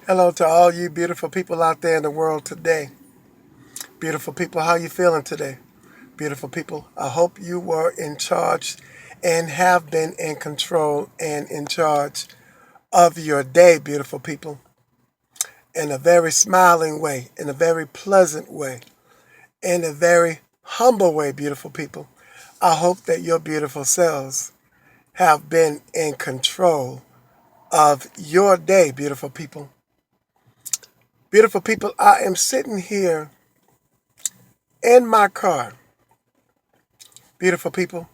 Hello to all you beautiful people out there in the world today. Beautiful people, how you feeling today? Beautiful people, I hope you were in charge and have been in control and in charge of your day, beautiful people, in a very smiling way, in a very pleasant way, in a very humble way, beautiful people. I hope that your beautiful selves have been in control of your day, beautiful people. Beautiful people, I am sitting here in my car, beautiful people,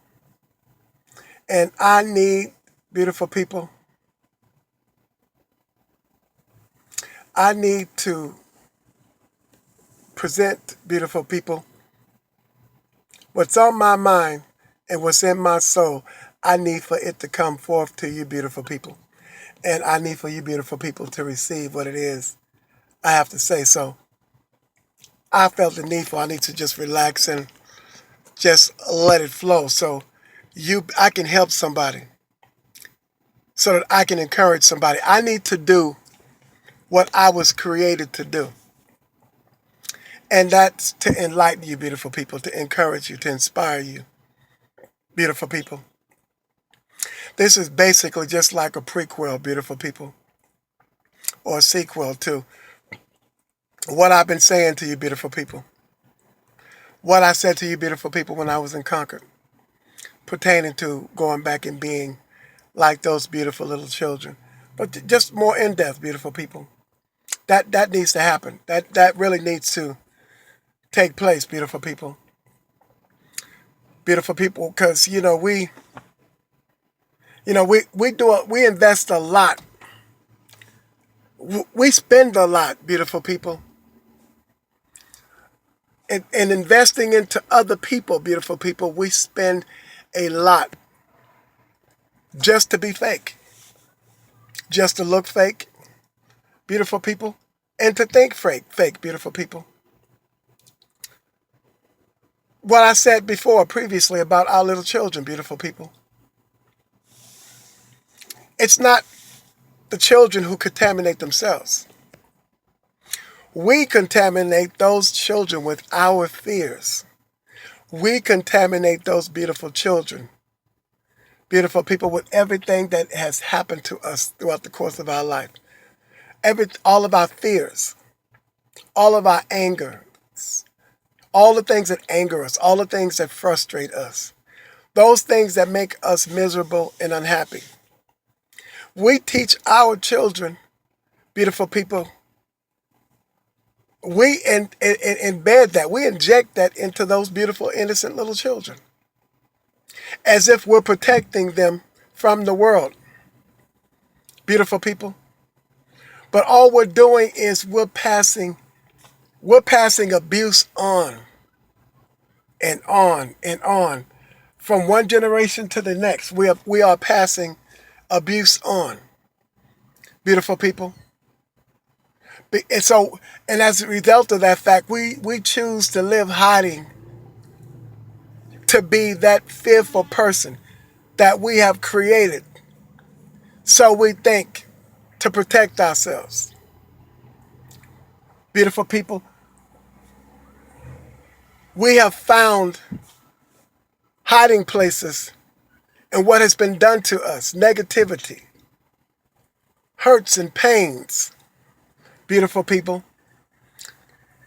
and I need, beautiful people, I need to present, beautiful people, what's on my mind and what's in my soul. I need for it to come forth to you, beautiful people. And I need for you, beautiful people, to receive what it is I have to say. So I felt the need I need to just relax and just let it flow. So I can help somebody, so that I can encourage somebody. I need to do what I was created to do. And that's to enlighten you, beautiful people, to encourage you, to inspire you, beautiful people. This is basically just like a prequel, beautiful people, or a sequel to what I've been saying to you, beautiful people. What I said to you, beautiful people, when I was in Concord, pertaining to going back and being like those beautiful little children. But just more in depth, beautiful people. That needs to happen. That really needs to take place, beautiful people. Beautiful people, because we invest a lot. We spend a lot, beautiful people, in investing into other people, beautiful people. We spend a lot just to be fake, just to look fake, beautiful people, and to think fake, beautiful people. What I said before, previously, about our little children, beautiful people. It's not the children who contaminate themselves. We contaminate those children with our fears. We contaminate those beautiful children, beautiful people, with everything that has happened to us throughout the course of our life. All of our fears, all of our anger, all the things that anger us, all the things that frustrate us, those things that make us miserable and unhappy. We teach our children, beautiful people, we embed that, we inject that into those beautiful, innocent little children, as if we're protecting them from the world, beautiful people. But all we're doing is we're passing abuse on and on and on, from one generation to the next. We are passing abuse on, beautiful people. And as a result of that fact, we choose to live hiding, to be that fearful person that we have created. So we think, to protect ourselves. Beautiful people, we have found hiding places in what has been done to us, negativity, hurts and pains. Beautiful people,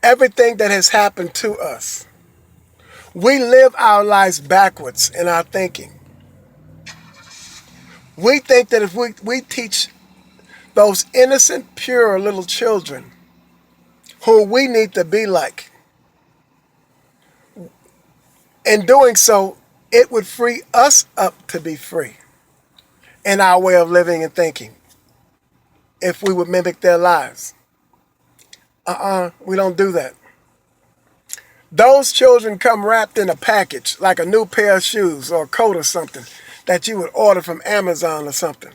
everything that has happened to us. We live our lives backwards in our thinking. We think that if we teach those innocent, pure little children who we need to be like, in doing so, it would free us up to be free in our way of living and thinking if we would mimic their lives. We don't do that. Those children come wrapped in a package, like a new pair of shoes or a coat or something that you would order from Amazon or something.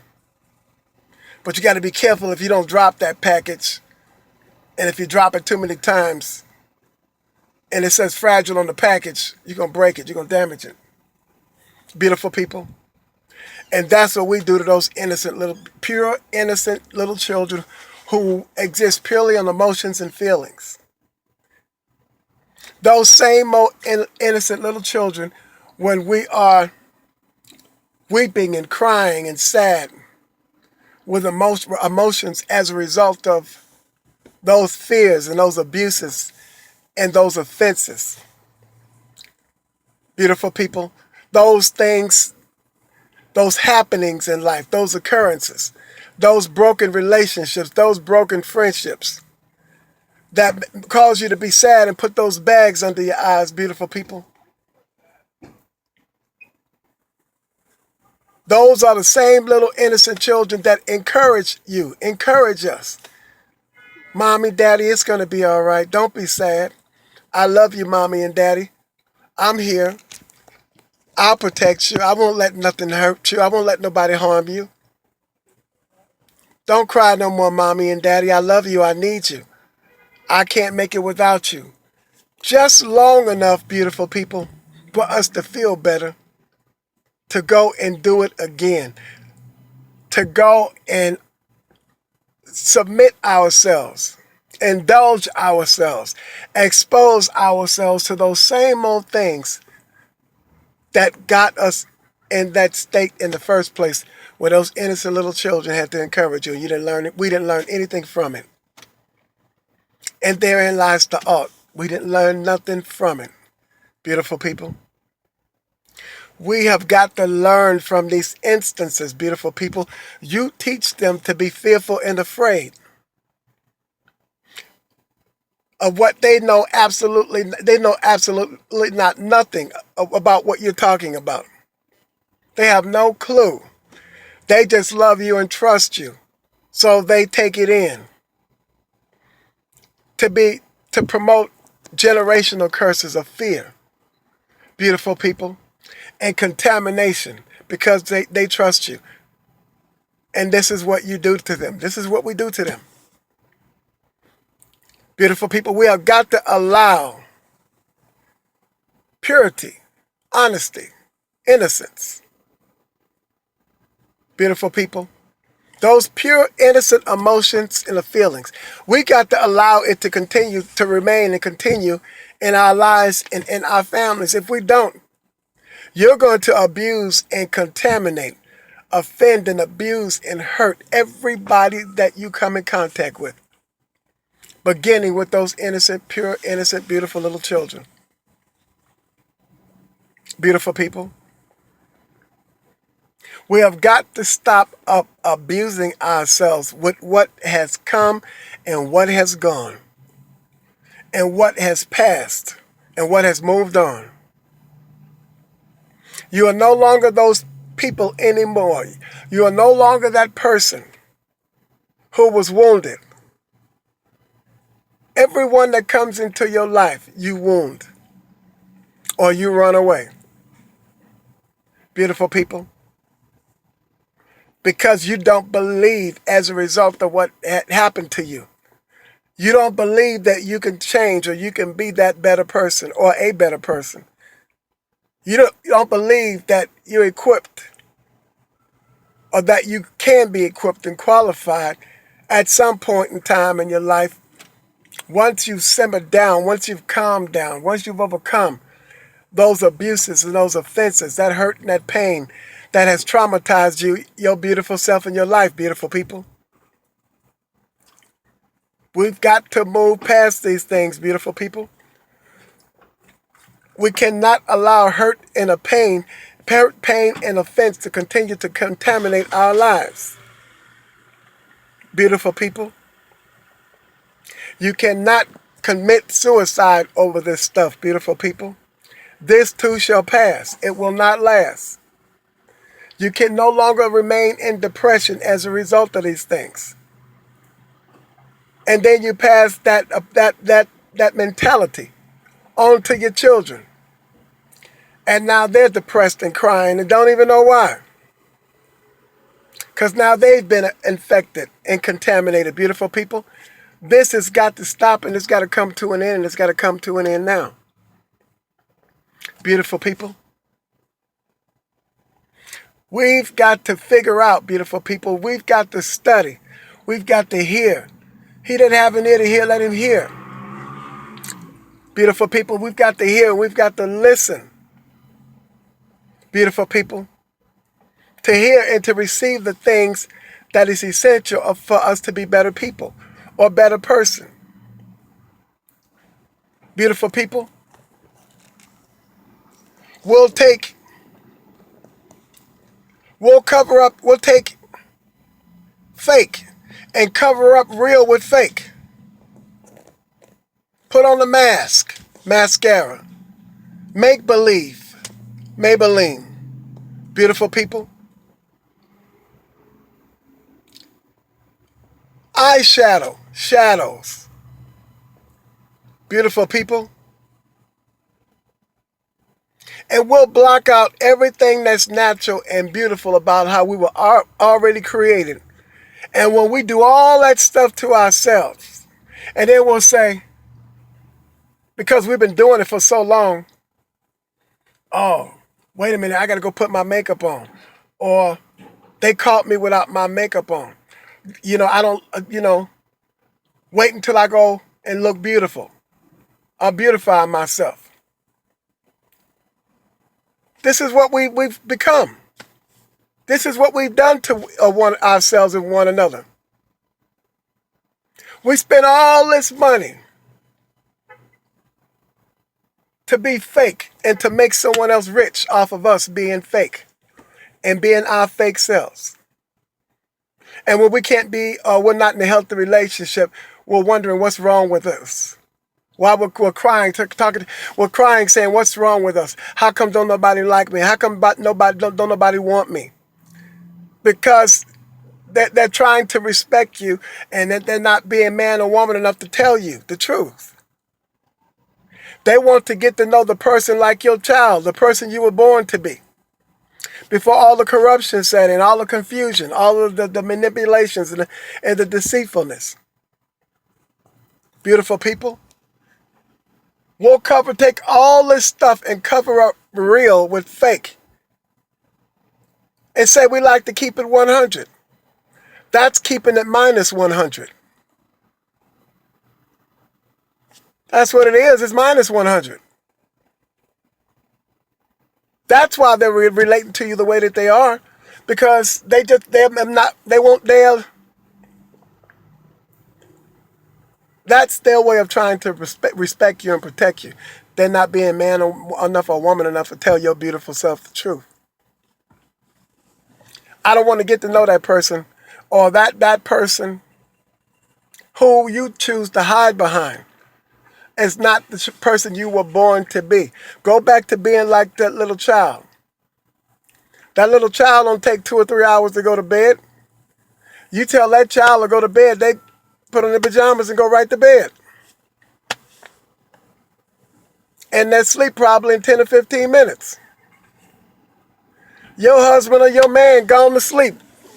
But you got to be careful if you don't drop that package. And if you drop it too many times and it says fragile on the package, you're going to break it. You're going to damage it. Beautiful people. And that's what we do to those innocent little, pure, innocent little children who exist purely on emotions and feelings. Those same innocent little children, when we are weeping and crying and sad with emotions as a result of those fears and those abuses and those offenses. Beautiful people, those things, those happenings in life, those occurrences, those broken relationships, those broken friendships that cause you to be sad and put those bags under your eyes, beautiful people. Those are the same little innocent children that encourage you, encourage us. Mommy, Daddy, it's going to be all right. Don't be sad. I love you, Mommy and Daddy. I'm here. I'll protect you. I won't let nothing hurt you. I won't let nobody harm you. Don't cry no more, Mommy and Daddy. I love you. I need you. I can't make it without you. Just long enough, beautiful people, for us to feel better, to go and do it again, to go and submit ourselves, indulge ourselves, expose ourselves to those same old things that got us in that state in the first place, where those innocent little children had to encourage you. You didn't learn it. We didn't learn anything from it. And therein lies the art. We didn't learn nothing from it. Beautiful people. We have got to learn from these instances, beautiful people. You teach them to be fearful and afraid of what they know absolutely not nothing about what you're talking about. They have no clue. They just love you and trust you. So they take it in. To promote generational curses of fear. Beautiful people. And contamination, because they trust you. And this is what you do to them. This is what we do to them. Beautiful people, we have got to allow purity, honesty, innocence. Beautiful people, those pure, innocent emotions and the feelings, we got to allow it to continue to remain and continue in our lives and in our families. If we don't, you're going to abuse and contaminate, offend and abuse and hurt everybody that you come in contact with, beginning with those innocent, pure, innocent, beautiful little children. Beautiful people, we have got to stop abusing ourselves with what has come and what has gone and what has passed and what has moved on. You are no longer those people anymore. You are no longer that person who was wounded. Everyone that comes into your life, you wound or you run away. Beautiful people. Because you don't believe as a result of what had happened to you. You don't believe that you can change or you can be that better person or a better person. You don't believe that you're equipped or that you can be equipped and qualified at some point in time in your life. Once you've simmered down, once you've calmed down, once you've overcome those abuses and those offenses, that hurt and that pain that has traumatized you, your beautiful self and your life, beautiful people. We've got to move past these things, beautiful people. We cannot allow hurt and pain and offense to continue to contaminate our lives. Beautiful people. You cannot commit suicide over this stuff, beautiful people. This too shall pass. It will not last. You can no longer remain in depression as a result of these things. And then you pass that mentality on to your children. And now they're depressed and crying and don't even know why. Because now they've been infected and contaminated, beautiful people. This has got to stop and it's got to come to an end, and it's got to come to an end now. Beautiful people. We've got to figure out, beautiful people, we've got to study. We've got to hear He that have an ear to hear, let him hear. Beautiful people, we've got to hear, we've got to listen. Beautiful people, to hear and to receive the things that is essential for us to be better people or better person. Beautiful people, we'll take fake and cover up real with fake. Put on the mask, mascara. Make believe, Maybelline. Beautiful people. Eyeshadow, shadows. Beautiful people. And we'll block out everything that's natural and beautiful about how we were already created. And when we do all that stuff to ourselves, and then we'll say, because we've been doing it for so long, oh, wait a minute, I got to go put my makeup on. Or they caught me without my makeup on. I don't, wait until I go and look beautiful. I'll beautify myself. This is what we've become. This is what we've done to ourselves and one another. We spend all this money to be fake and to make someone else rich off of us being fake and being our fake selves. And when we can't be, we're not in a healthy relationship, we're wondering what's wrong with us. Why we're crying, we're crying, saying, "What's wrong with us? How come don't nobody like me? How come don't nobody want me?" Because they're trying to respect you, and that they're not being man or woman enough to tell you the truth. They want to get to know the person like your child, the person you were born to be. Before all the corruption set in, all the confusion, all of the manipulations and the deceitfulness. Beautiful people. We'll take all this stuff and cover up real with fake. And say we like to keep it 100. That's keeping it minus 100. That's what it is. It's minus 100. That's why they're relating to you the way that they are, because that's their way of trying to respect you and protect you. They're not being man enough or woman enough to tell your beautiful self the truth. I don't want to get to know that person, or that person who you choose to hide behind. It's not the person you were born to be. Go back to being like that little child. That little child don't take 2 or 3 hours to go to bed. You tell that child to go to bed, they put on their pajamas and go right to bed. And they sleep probably in 10 or 15 minutes. Your husband or your man gone to sleep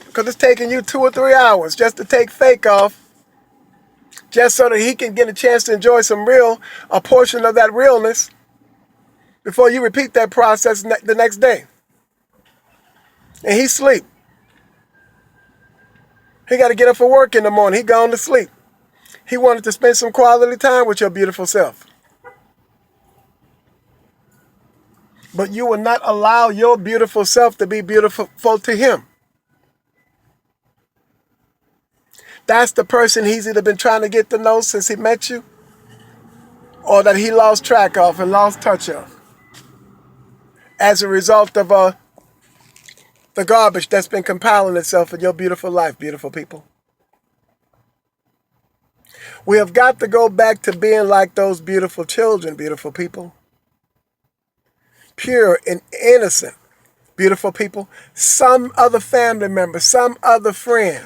because it's taking you 2 or 3 hours just to take fake off, just so that he can get a chance to enjoy a portion of that realness before you repeat that process the next day. And he sleep. He got to get up for work in the morning. He gone to sleep. He wanted to spend some quality time with your beautiful self. But you will not allow your beautiful self to be beautiful to him. That's the person he's either been trying to get to know since he met you, or that he lost track of and lost touch of as a result of the garbage that's been compiling itself in your beautiful life, beautiful people. We have got to go back to being like those beautiful children, beautiful people. Pure and innocent, beautiful people. Some other family member, some other friend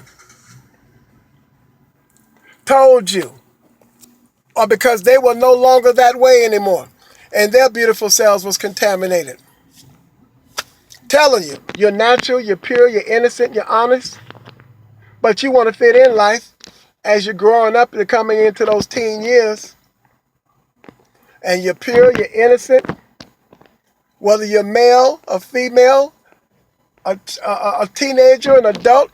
told you, or because they were no longer that way anymore, and their beautiful selves was contaminated. Telling you, you're natural, you're pure, you're innocent, you're honest, but you want to fit in life as you're growing up, you're coming into those teen years, and you're pure, you're innocent, whether you're male or female, a teenager, an adult,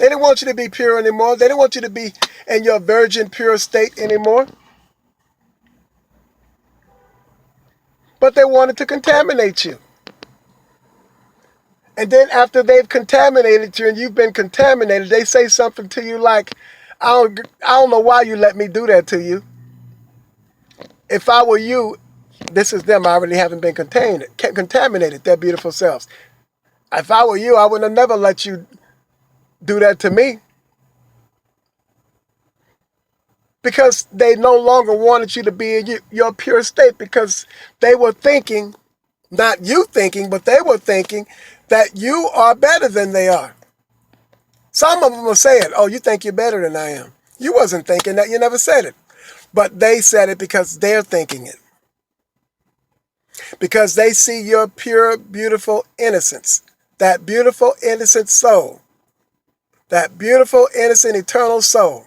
They didn't want you to be pure anymore. They didn't want you to be in your virgin, pure state anymore. But they wanted to contaminate you. And then after they've contaminated you and you've been contaminated, they say something to you like, I don't know why you let me do that to you. If I were you, this is them. I already haven't been contaminated, their beautiful selves. If I were you, I would have never let you do that to me. Because they no longer wanted you to be in your pure state, because they were thinking, not you thinking, but they were thinking that you are better than they are. Some of them will say it, oh, you think you're better than I am. You wasn't thinking that, you never said it. But they said it because they're thinking it. Because they see your pure, beautiful innocence, that beautiful, innocent soul, that beautiful, innocent, eternal soul.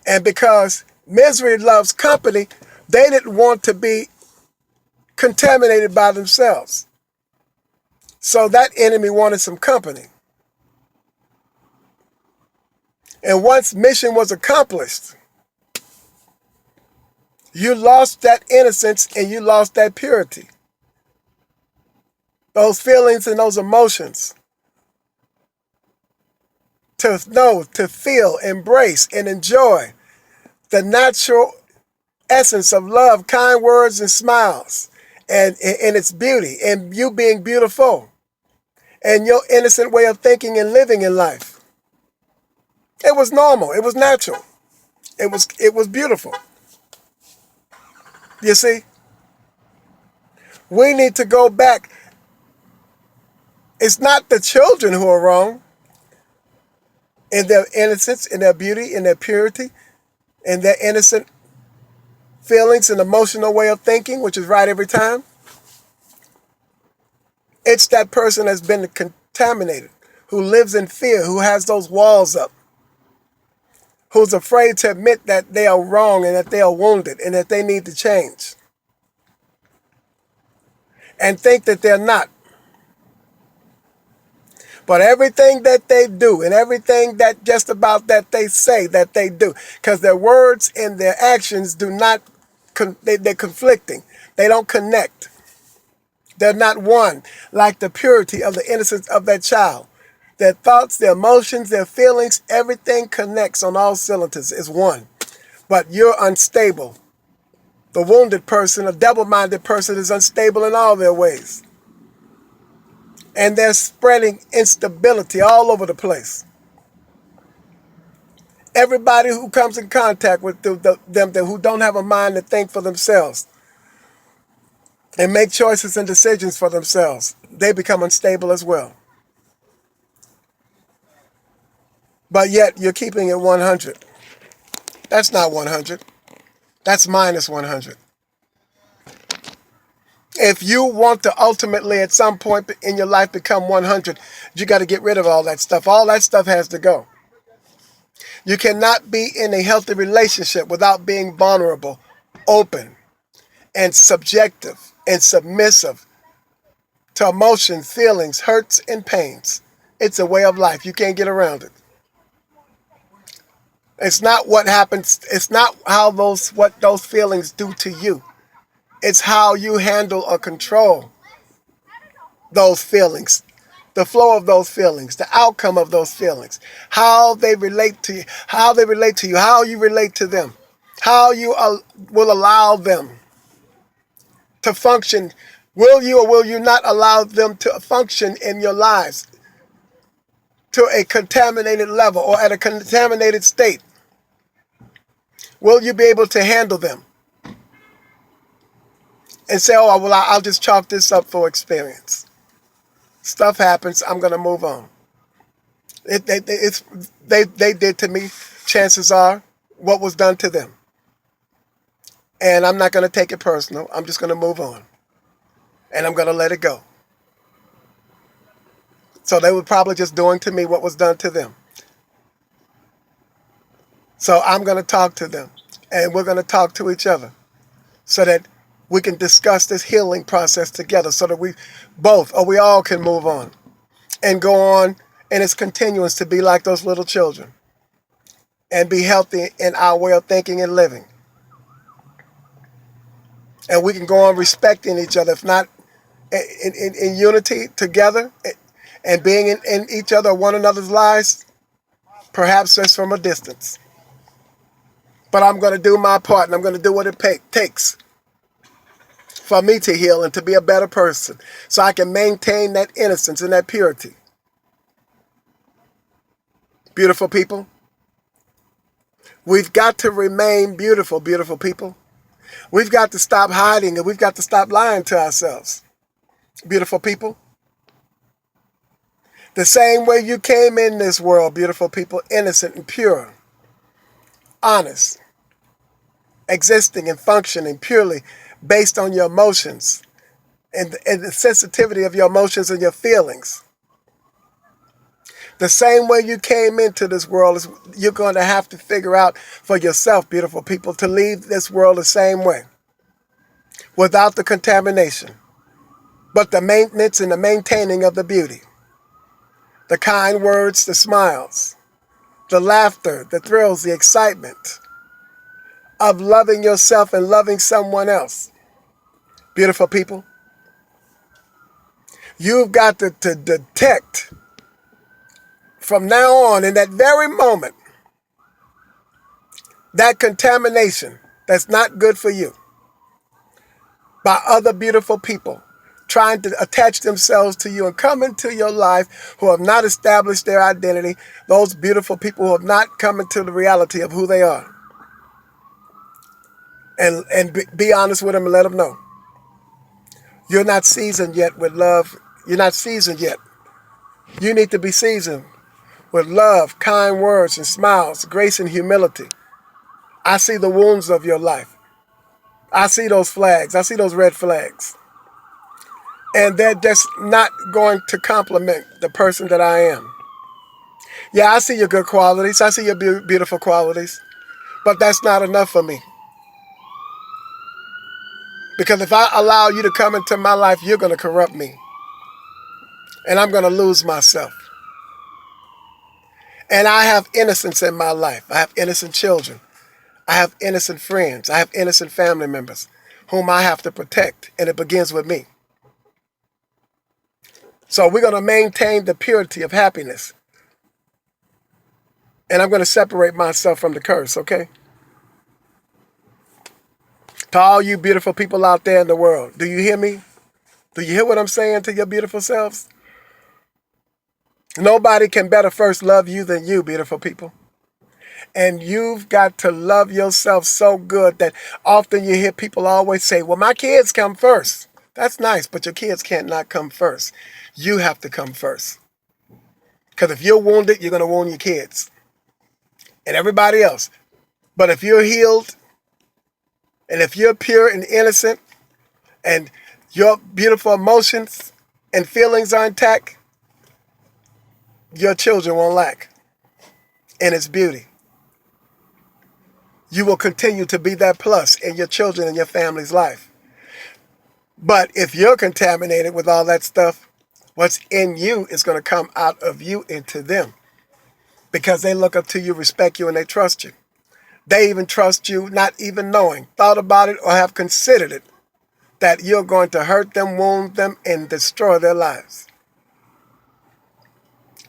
And because misery loves company, they didn't want to be contaminated by themselves. So that enemy wanted some company. And once mission was accomplished, you lost that innocence and you lost that purity. Those feelings and those emotions. To know, to feel, embrace, and enjoy the natural essence of love, kind words and smiles, and its beauty, and you being beautiful, and your innocent way of thinking and living in life. It was normal. It was natural. It was beautiful. You see? We need to go back. It's not the children who are wrong in their innocence, in their beauty, in their purity, in their innocent feelings and emotional way of thinking, which is right every time. It's that person that's been contaminated, who lives in fear, who has those walls up, who's afraid to admit that they are wrong and that they are wounded and that they need to change, and think that they're not. But everything that they do and everything that just about that they say that they do, because their words and their actions do not, they're conflicting. They don't connect. They're not one, like the purity of the innocence of that child. Their thoughts, their emotions, their feelings, everything connects on all cylinders, is one. But you're unstable. The wounded person, a double-minded person, is unstable in all their ways. And they're spreading instability all over the place. Everybody who comes in contact with them who don't have a mind to think for themselves and make choices and decisions for themselves, they become unstable as well. But yet you're keeping it 100. That's not 100. That's minus 100. If you want to ultimately at some point in your life become 100, you got to get rid of all that stuff. All that stuff has to go. You cannot be in a healthy relationship without being vulnerable, open, and subjective and submissive to emotions, feelings, hurts, and pains. It's a way of life. You can't get around it. It's not what happens. It's not what those feelings do to you. It's how you handle or control those feelings, the flow of those feelings, the outcome of those feelings, how they relate to you, how you relate to them, how you will allow them to function. Will you or will you not allow them to function in your lives to a contaminated level or at a contaminated state? Will you be able to handle them? And say, oh, well, I'll just chalk this up for experience. Stuff happens. I'm going to move on. They did to me, chances are, what was done to them. And I'm not going to take it personal. I'm just going to move on. And I'm going to let it go. So they were probably just doing to me what was done to them. So I'm going to talk to them. And we're going to talk to each other so that we can discuss this healing process together, so that we all can move on and go on and its continuance to be like those little children and be healthy in our way of thinking and living. And we can go on respecting each other, if not in unity together and being in each other, one another's lives, perhaps just from a distance. But I'm going to do my part, and I'm going to do what it takes for me to heal and to be a better person so I can maintain that innocence and that purity. Beautiful people, we've got to remain beautiful, beautiful people. We've got to stop hiding, and we've got to stop lying to ourselves. Beautiful people, the same way you came in this world, beautiful people, innocent and pure, honest, existing and functioning purely based on your emotions and the sensitivity of your emotions and your feelings. The same way you came into this world is you're going to have to figure out for yourself, beautiful people, to leave this world the same way, without the contamination, but the maintenance and the maintaining of the beauty, the kind words, the smiles, the laughter, the thrills, the excitement of loving yourself and loving someone else. Beautiful people, you've got to detect from now on, in that very moment, that contamination that's not good for you by other beautiful people trying to attach themselves to you and come into your life who have not established their identity, those beautiful people who have not come into the reality of who they are. And be honest with them and let them know. You're not seasoned yet with love. You're not seasoned yet. You need to be seasoned with love, kind words and smiles, grace and humility. I see the wounds of your life. I see those flags. I see those red flags. And they're just not going to compliment the person that I am. Yeah, I see your good qualities. I see your beautiful qualities. But that's not enough for me. Because if I allow you to come into my life, you're going to corrupt me. And I'm going to lose myself. And I have innocence in my life. I have innocent children. I have innocent friends. I have innocent family members whom I have to protect. And it begins with me. So we're going to maintain the purity of happiness. And I'm going to separate myself from the curse, okay? To all you beautiful people out there in the world, do you hear me? Do you hear what I'm saying to your beautiful selves? Nobody can better first love you than you, beautiful people. And you've got to love yourself so good that often you hear people always say, well, my kids come first. That's nice, but your kids can't not come first. You have to come first. Because if you're wounded, you're going to wound your kids and everybody else. But if you're healed, and if you're pure and innocent, and your beautiful emotions and feelings are intact, your children won't lack in its beauty. You will continue to be that plus in your children and your family's life. But if you're contaminated with all that stuff, what's in you is going to come out of you into them. Because they look up to you, respect you, and they trust you. They even trust you, not even knowing, thought about it, or have considered it, that you're going to hurt them, wound them, and destroy their lives.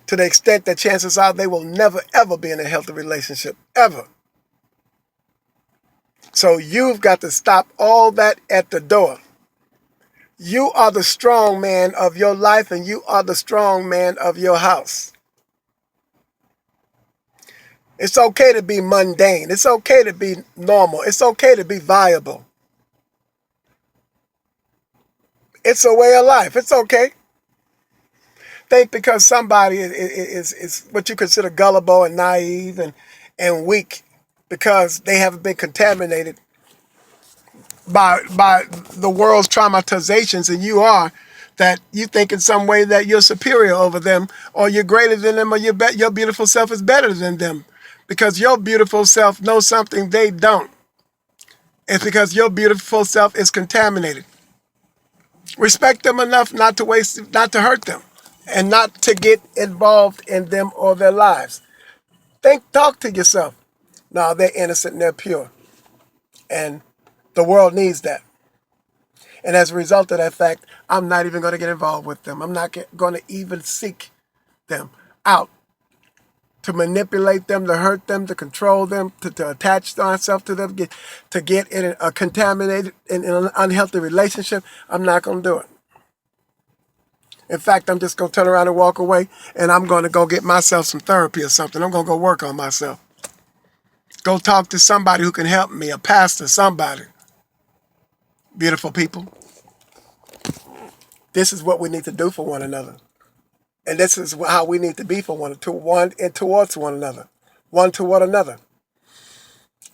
To the extent that chances are they will never, ever be in a healthy relationship, ever. So you've got to stop all that at the door. You are the strong man of your life, and you are the strong man of your house. It's okay to be mundane. It's okay to be normal. It's okay to be viable. It's a way of life. It's okay. Think because somebody is what you consider gullible and naive and weak because they haven't been contaminated by the world's traumatizations, and you are, that you think in some way that you're superior over them, or you're greater than them, or your beautiful self is better than them. Because your beautiful self knows something they don't. It's because your beautiful self is contaminated. Respect them enough not to hurt them. and not to get involved in them or their lives. Talk to yourself. No, they're innocent and they're pure. And the world needs that. And as a result of that fact, I'm not even going to get involved with them. I'm not going to even seek them out to manipulate them, to hurt them, to control them, to attach myself to them, to get in a contaminated, in an unhealthy relationship. I'm not going to do it. In fact, I'm just going to turn around and walk away, and I'm going to go get myself some therapy or something. I'm going to go work on myself. Go talk to somebody who can help me, a pastor, somebody. Beautiful people. This is what we need to do for one another. And this is how we need to be for one and towards one another. One toward another.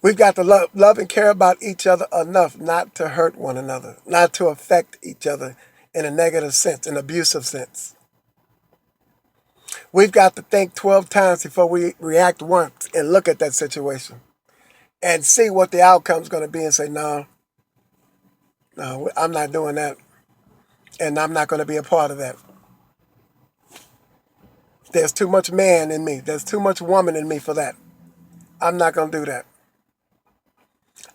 We've got to love and care about each other enough not to hurt one another, not to affect each other in a negative sense, an abusive sense. We've got to think 12 times before we react once and look at that situation and see what the outcome's going to be and say, no, I'm not doing that. And I'm not going to be a part of that. There's too much man in me. There's too much woman in me for that. I'm not going to do that.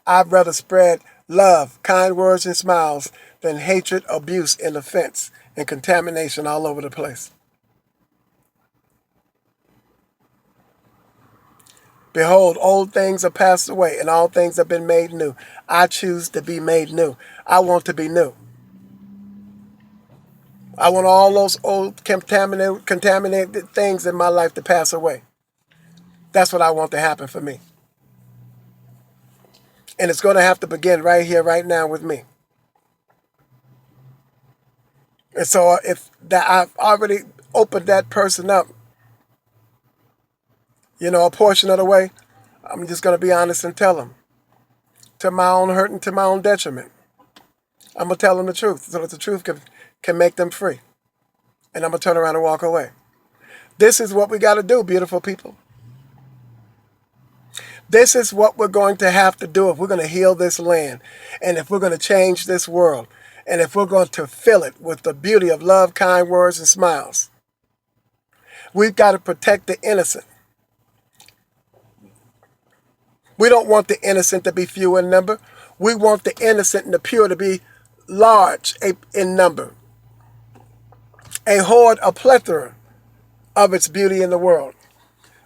I'd rather spread love, kind words, and smiles than hatred, abuse, and offense and contamination all over the place. Behold, old things are passed away, and all things have been made new. I choose to be made new. I want to be new. I want all those old contaminated things in my life to pass away. That's what I want to happen for me. And it's going to have to begin right here, right now with me. And so if that I've already opened that person up, a portion of the way, I'm just going to be honest and tell them. To my own hurt and to my own detriment. I'm going to tell them the truth so that the truth can make them free. And I'm going to turn around and walk away. This is what we got to do, beautiful people. This is what we're going to have to do if we're going to heal this land, and if we're going to change this world, and if we're going to fill it with the beauty of love, kind words, and smiles. We've got to protect the innocent. We don't want the innocent to be few in number. We want the innocent and the pure to be large in number. A horde, a plethora of its beauty in the world.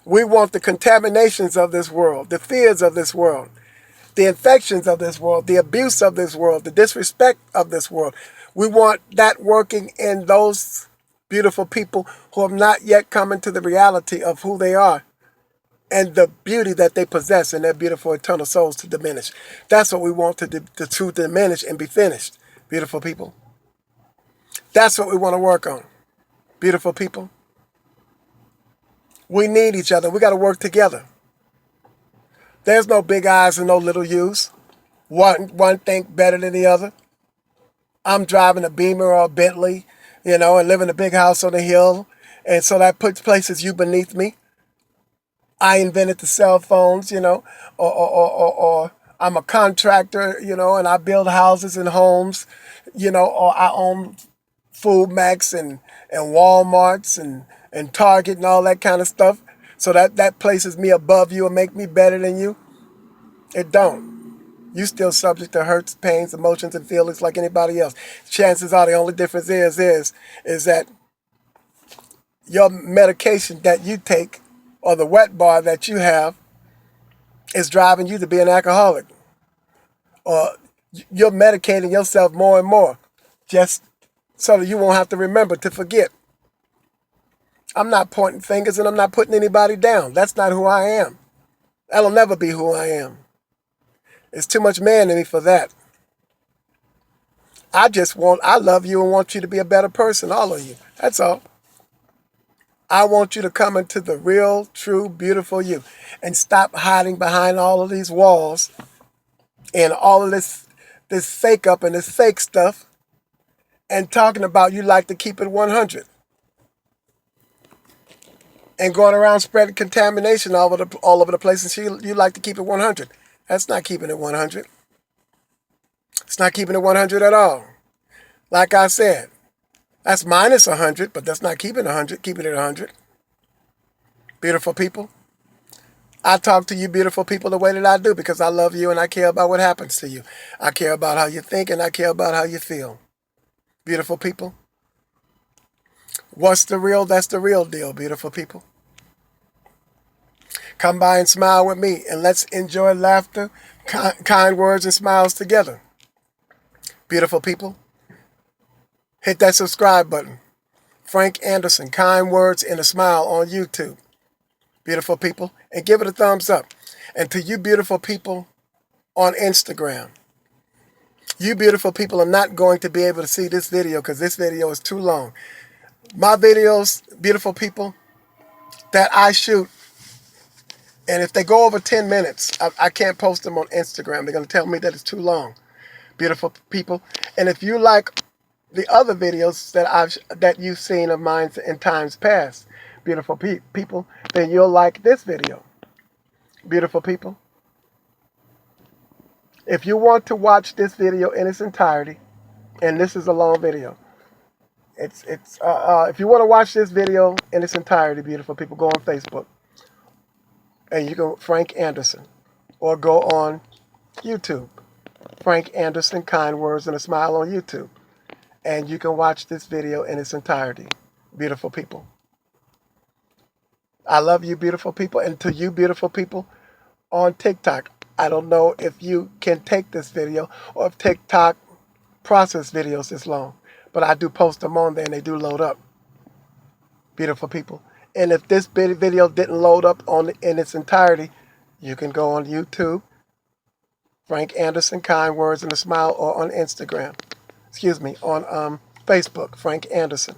We want the contaminations of this world, the fears of this world, the infections of this world, the abuse of this world, the disrespect of this world. We want that working in those beautiful people who have not yet come into the reality of who they are and the beauty that they possess in their beautiful eternal souls to diminish. That's what we want to diminish and be finished, beautiful people. That's what we want to work on, beautiful people. We need each other. We got to work together. There's no big eyes and no little U's. One think better than the other. I'm driving a Beamer or a Bentley, and live in a big house on the hill, and so that places you beneath me. I invented the cell phones, or I'm a contractor, and I build houses and homes, or I own Food Max and Walmarts and Target and all that kind of stuff. So that places me above you and make me better than you. It don't. You still subject to hurts, pains, emotions, and feelings like anybody else. Chances are the only difference is that your medication that you take or the wet bar that you have is driving you to be an alcoholic. Or you're medicating yourself more and more just so that you won't have to remember to forget. I'm not pointing fingers and I'm not putting anybody down. That's not who I am. That'll never be who I am. It's too much man in me for that. I love you and want you to be a better person, all of you. That's all. I want you to come into the real, true, beautiful you and stop hiding behind all of these walls and all of this fake up and this fake stuff and talking about you like to keep it 100 and going around spreading contamination all over the place and you like to keep it 100. That's not keeping it 100. It's not keeping it 100 at all. Like I said, That's minus 100, but that's not keeping 100. Keeping it 100. Beautiful people. I talk to you beautiful people the way that I do because I love you and I care about what happens to you. I care about how you think and I care about how you feel. Beautiful people. What's the real? That's the real deal, beautiful people. Come by and smile with me and let's enjoy laughter, kind words, and smiles together. Beautiful people. Hit that subscribe button. Frank Anderson, kind words and a smile on YouTube. Beautiful people. And give it a thumbs up. And to you beautiful people on Instagram, you beautiful people are not going to be able to see this video because this video is too long. My videos, beautiful people, that I shoot, and if they go over 10 minutes, I can't post them on Instagram. They're going to tell me that it's too long, beautiful people. And if you like the other videos that you've seen of mine in times past, beautiful people, then you'll like this video, beautiful people. If you want to watch this video in its entirety, and this is a long video, if you want to watch this video in its entirety, beautiful people, go on Facebook, and you go Frank Anderson, or go on YouTube, Frank Anderson, kind words and a smile on YouTube, and you can watch this video in its entirety, beautiful people. I love you, beautiful people, and to you, beautiful people on TikTok, I don't know if you can take this video or if TikTok process videos this long, but I do post them on there and they do load up, beautiful people. And if this video didn't load up in its entirety, you can go on YouTube, Frank Anderson, kind words and a smile, or on Instagram. Excuse me, on Facebook, Frank Anderson.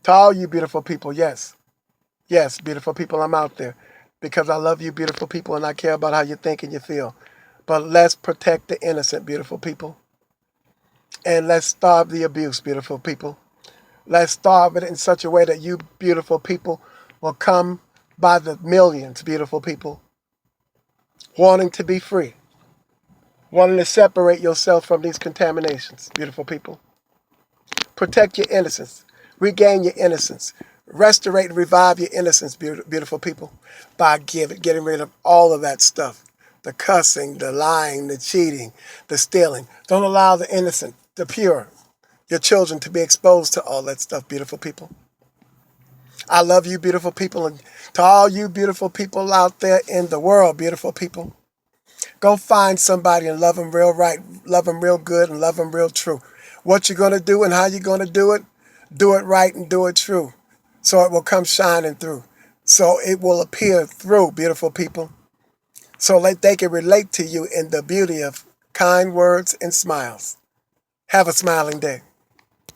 To all you beautiful people, yes. Yes, beautiful people, I'm out there because I love you, beautiful people, and I care about how you think and you feel. But let's protect the innocent, beautiful people. And let's stop the abuse, beautiful people. Let's starve it in such a way that you beautiful people will come by the millions, beautiful people, wanting to be free, wanting to separate yourself from these contaminations, beautiful people. Protect your innocence. Regain your innocence. Restorate and revive your innocence, beautiful people, by getting rid of all of that stuff. The cussing, the lying, the cheating, the stealing. Don't allow the innocent, the pure, your children to be exposed to all that stuff, beautiful people. I love you, beautiful people, and to all you beautiful people out there in the world, beautiful people, go find somebody and love them real right, love them real good, and love them real true. What you're going to do and how you're going to do it right and do it true, so it will come shining through, so it will appear through, beautiful people, so that they can relate to you in the beauty of kind words and smiles. Have a smiling day.